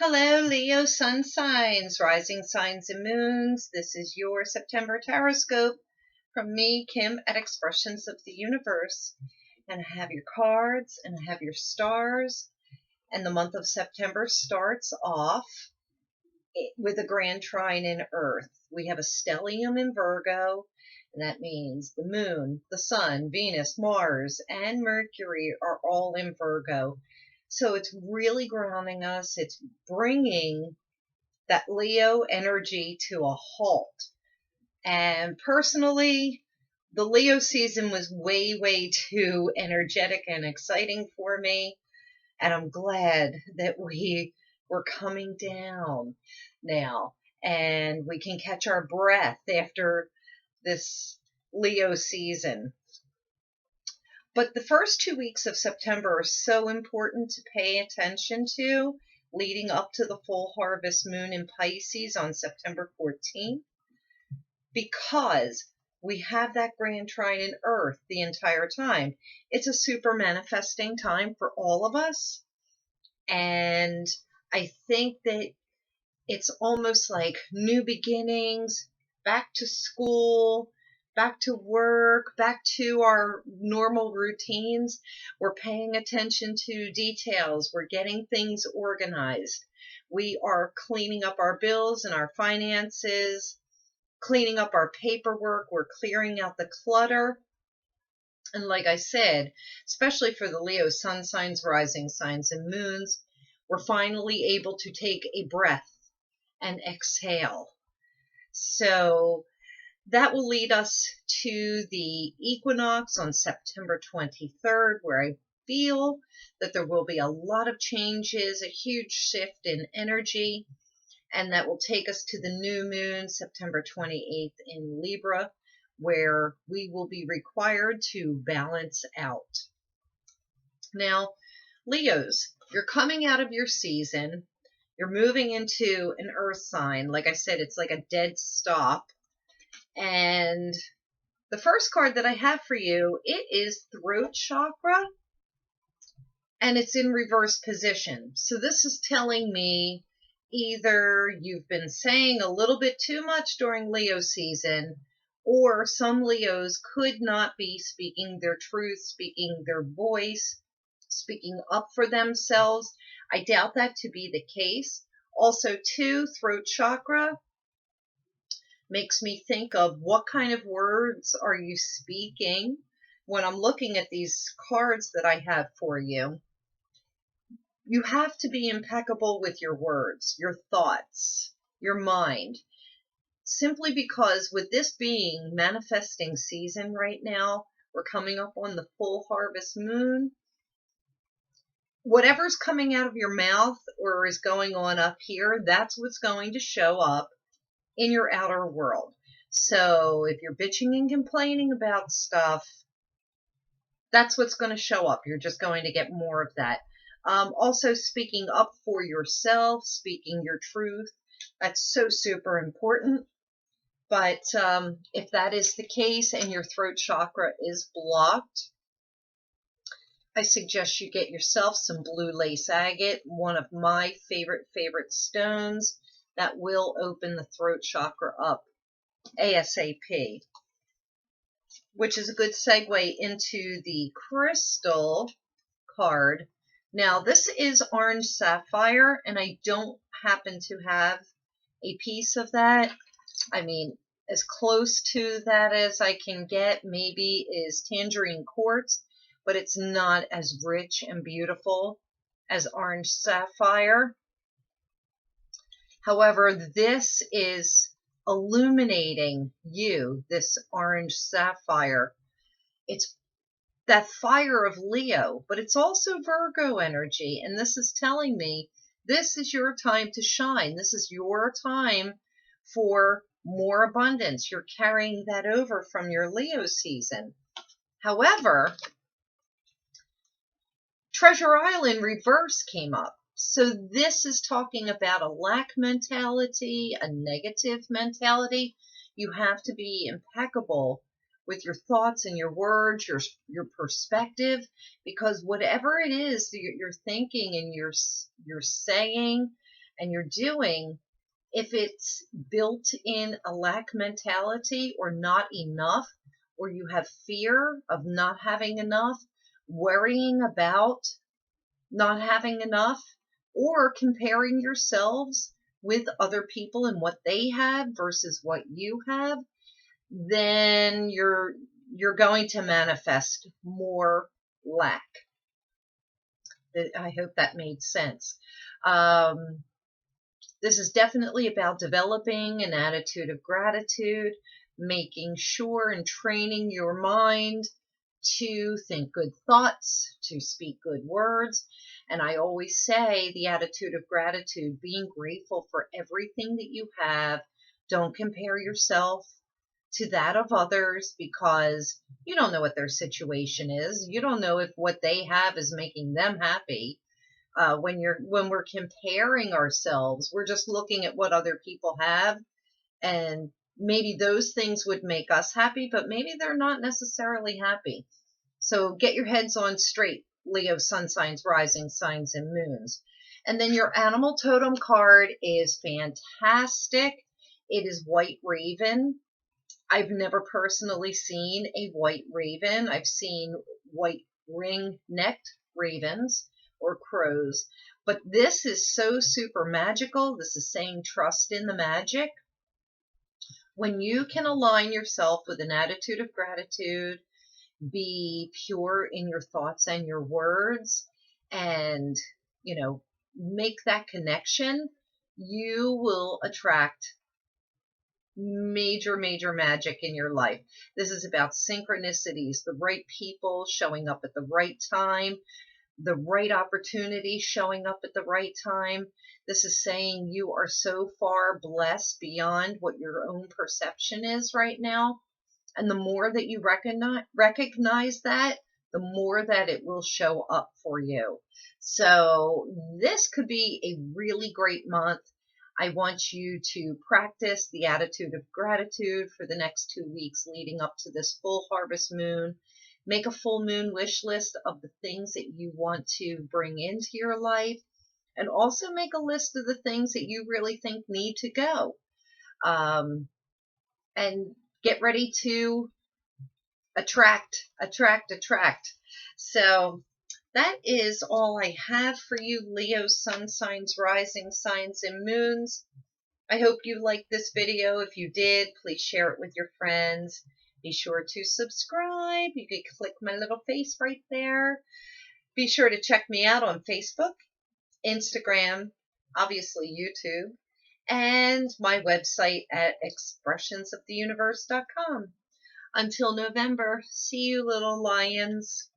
Hello, Leo sun signs, rising signs, and moons. This is your September Horoscope from me, Kim, at Expressions of the Universe. And I have your cards and I have your stars. And the month of September starts off with a grand trine in Earth. We have a stellium in Virgo, and that means the moon, the sun, Venus, Mars, and Mercury are all in Virgo. So it's really grounding us. It's bringing that Leo energy to a halt. And personally, the Leo season was way too energetic and exciting for me. And I'm glad that we're coming down now and we can catch our breath after this Leo season. But the first 2 weeks of September are so important to pay attention to, leading up to the full harvest moon in Pisces on September 14th, because we have that grand trine in Earth the entire time. It's a super manifesting time for all of us. And I think that it's almost like new beginnings, back to school, back to work, back to our normal routines. We're paying attention to details. We're getting things organized. We are cleaning up our bills and our finances, cleaning up our paperwork. We're clearing out the clutter. And like I said, especially for the Leo sun signs, rising signs, and moons, we're finally able to take a breath and exhale. So that will lead us to the equinox on September 23rd, where I feel that there will be a lot of changes, a huge shift in energy, and that will take us to the new moon, September 28th in Libra, where we will be required to balance out. Now, Leos, you're coming out of your season. You're moving into an earth sign. Like I said, it's like a dead stop. And the first card that I have for you, it is throat chakra, and it's in reverse position. So this is telling me either you've been saying a little bit too much during Leo season, or some Leos could not be speaking their truth, speaking their voice, speaking up for themselves. I doubt that to be the case. Also, too, throat chakra makes me think of what kind of words are you speaking when I'm looking at these cards that I have for you. You have to be impeccable with your words, your thoughts, your mind, simply because with this being manifesting season right now, we're coming up on the full harvest moon. Whatever's coming out of your mouth or is going on up here, that's what's going to show up in your outer world. So if you're bitching and complaining about stuff, that's what's going to show up. You're just going to get more of that. Also, speaking up for yourself, speaking your truth, that's so super important. But if that is the case and your throat chakra is blocked, I suggest you get yourself some blue lace agate, one of my favorite stones that will open the throat chakra up ASAP. Which is a good segue into the crystal card. Now, this is orange sapphire, and I don't happen to have a piece of that. I mean, as close to that as I can get maybe is tangerine quartz, but it's not as rich and beautiful as orange sapphire. However, this is illuminating you, this orange sapphire. It's that fire of Leo, but it's also Virgo energy. And this is telling me this is your time to shine. This is your time for more abundance. You're carrying that over from your Leo season. However, Treasure Island reverse came up. So this is talking about a lack mentality, a negative mentality. You have to be impeccable with your thoughts and your words, your perspective, because whatever it is that you're thinking and you're saying and you're doing, if it's built in a lack mentality or not enough, or you have fear of not having enough, worrying about not having enough, or comparing yourselves with other people and what they have versus what you have, then you're going to manifest more lack. I hope that made sense. This is definitely about developing an attitude of gratitude, making sure and training your mind to think good thoughts, to speak good words. And I always say the attitude of gratitude, being grateful for everything that you have. Don't compare yourself to that of others, because you don't know what their situation is. You don't know if what they have is making them happy. When we're comparing ourselves, we're just looking at what other people have, and maybe those things would make us happy, but maybe they're not necessarily happy. So get your heads on straight, Leo sun signs, rising signs, and moons. And then your animal totem card is fantastic. It is white raven. I've never personally seen a white raven. I've seen white ring-necked ravens or crows. But this is so super magical. This is saying trust in the magic. When you can align yourself with an attitude of gratitude, be pure in your thoughts and your words, and, make that connection, you will attract major, major magic in your life. This is about synchronicities, the right people showing up at the right time, the right opportunity showing up at the right time. This is saying you are so far blessed beyond what your own perception is right now. And the more that you recognize that, the more that it will show up for you. So this could be a really great month. I want you to practice the attitude of gratitude for the next 2 weeks leading up to this full harvest moon. Make a full moon wish list of the things that you want to bring into your life, and also make a list of the things that you really think need to go. And get ready to attract. So that is all I have for you, Leo sun signs, rising signs, and moons. I hope you liked this video. If you did, please share it with your friends. Be sure to subscribe. You can click my little face right there. Be sure to check me out on Facebook, Instagram, obviously YouTube, and my website at expressionsoftheuniverse.com. Until November, see you, little lions.